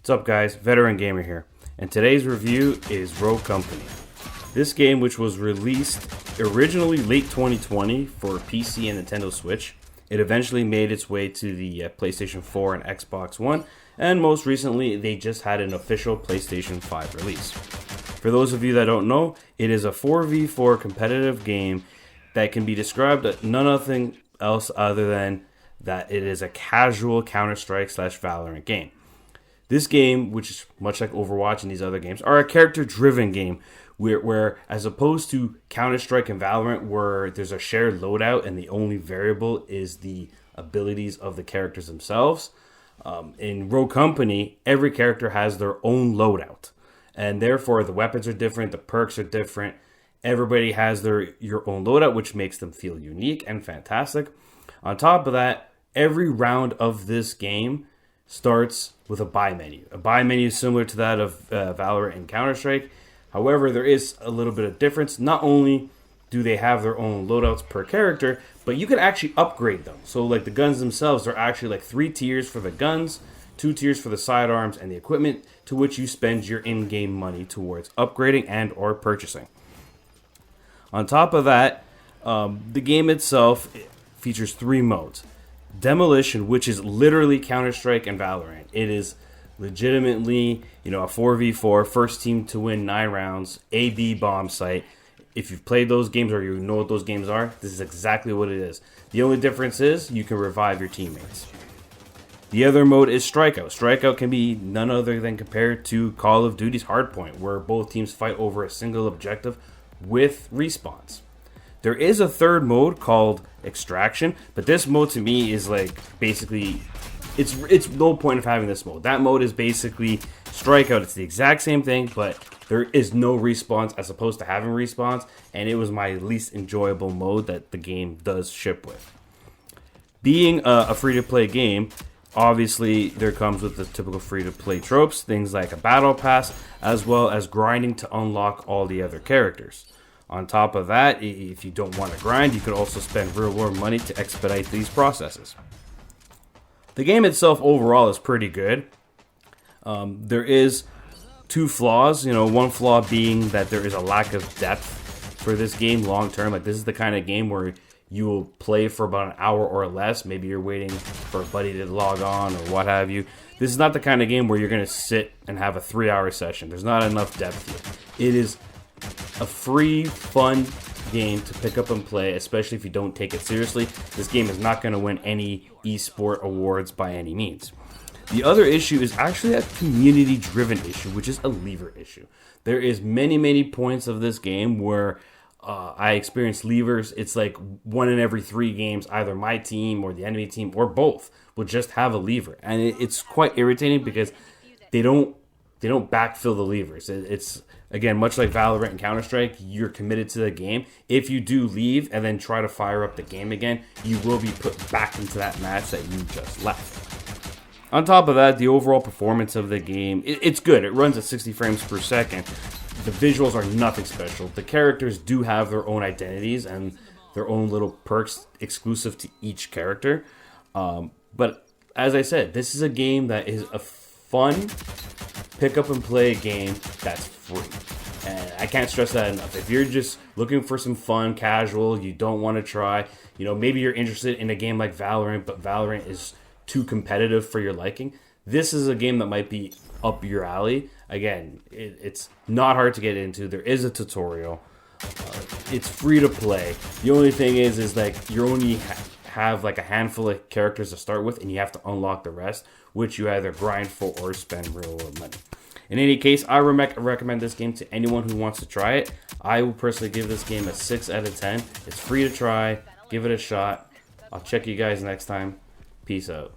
What's up guys, Veteran Gamer here, and today's review is Rogue Company. This game, which was released originally late 2020 for PC and Nintendo Switch, it eventually made its way to the PlayStation 4 and Xbox One, and most recently they just had an official PlayStation 5 release. For those of you that don't know, it is a 4v4 competitive game that can be described as nothing else other than that it is a casual Counter-Strike / Valorant game. This game, which is much like Overwatch and these other games, are a character-driven game where as opposed to Counter-Strike and Valorant, where there's a shared loadout and the only variable is the abilities of the characters themselves, in Rogue Company, every character has their own loadout. And therefore, the weapons are different, the perks are different. Everybody has your own loadout, which makes them feel unique and fantastic. On top of that, every round of this game starts with a buy menu. A buy menu is similar to that of Valorant and Counter-Strike. However, there is a little bit of difference. Not only do they have their own loadouts per character, but you can actually upgrade them. So like the guns themselves are actually like 3 tiers for the guns, 2 tiers for the sidearms and the equipment, to which you spend your in-game money towards upgrading and or purchasing. On top of that, the game itself features 3 modes. Demolition, which is literally Counter-Strike and Valorant. It is legitimately, a 4v4, first team to win 9 rounds, A-B bomb site. If you've played those games or you know what those games are, this is exactly what it is. The only difference is you can revive your teammates. The other mode is Strikeout. Strikeout can be none other than compared to Call of Duty's Hardpoint, where both teams fight over a single objective with respawns. There is a third mode called Extraction, but this mode to me is like basically, it's no point of having this mode. That mode is basically Strikeout. It's the exact same thing, but there is no respawns as opposed to having respawns, and it was my least enjoyable mode that the game does ship with. Being a free-to-play game, obviously there comes with the typical free-to-play tropes, things like a battle pass, as well as grinding to unlock all the other characters. On top of that, if you don't want to grind, you could also spend real-world money to expedite these processes. The game itself overall is pretty good. There is 2 flaws. One flaw being that there is a lack of depth for this game long term. Like, this is the kind of game where you will play for about an hour or less. Maybe you're waiting for a buddy to log on or what have you. This is not the kind of game where you're going to sit and have a 3-hour session. There's not enough depth here. It is a free, fun game to pick up and play, especially if you don't take it seriously. This game is not going to win any esport awards by any means. The other issue is actually a community-driven issue, which is a lever issue. There is many points of this game where I experienced levers. It's like 1 in every 3 games, either my team or the enemy team or both will just have a lever, and it's quite irritating because they don't backfill the levers. It's again, much like Valorant and Counter-Strike, you're committed to the game. If you do leave and then try to fire up the game again, you will be put back into that match that you just left. On top of that, the overall performance of the game, it's good. It runs at 60 frames per second. The visuals are nothing special. The characters do have their own identities and their own little perks exclusive to each character. But as I said, this is a game that is a fun pick up and play game that's free. And I can't stress that enough. If you're just looking for some fun, casual, you don't want to try, maybe you're interested in a game like Valorant, but Valorant is too competitive for your liking, this is a game that might be up your alley. Again, it's not hard to get into. There is a tutorial. It's free to play. The only thing is like you only have like a handful of characters to start with, and you have to unlock the rest, which you either grind for or spend real world money. In any case, I recommend this game to anyone who wants to try it. I will personally give this game a 6 out of 10. It's free to try. Give it a shot. I'll check you guys next time. Peace out.